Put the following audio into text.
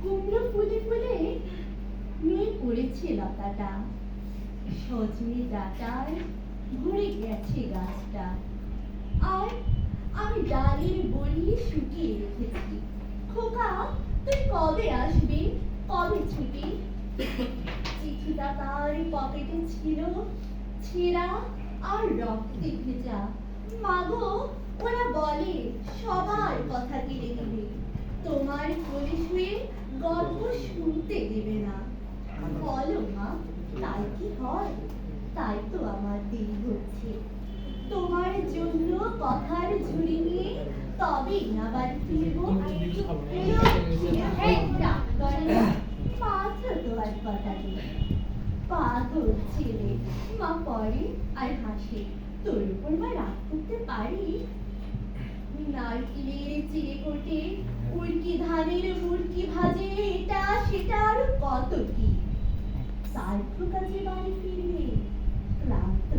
কুমড়ো ফুলে ফুলে নুয়ে পড়েছে লতাটা, সজনে ডাঁটায় ভরে গেছে গাছটা। আর আমি ডালের বড়ি শুকিয়ে রেখেছি। খোকা, তুই কবে আসবি, কবে ছুটি? চিঠিটা তার পকেটে ছিল, ছেঁড়া আর রক্তে ভেজা। মাগো, ওরা বলে সবার কথা কেড়ে নেবে, তোমার কোলে শুয়ে গল্প শুনতে দেবে না। বলো মা, তাই কি হয়? তাই তো আমার দেরি হচ্ছে। তোমার জন্য কথার ঝুড়ি নিয়ে তবেই না বাড়ি ফিরবো। এই রাগ করে না, মাত্র তো আর কথা নেই। পাগল ছেলে, মা পড়ে আর হাসে। তোর উপর মা রাগ করতে পারি? নারকেলের চিড়ে কোটে, উড়কি ধানের মুড়কি ভাজে, এটা সেটা আরো কত কি। তার কাজে বাড়ি ফিরবে ক্লান্ত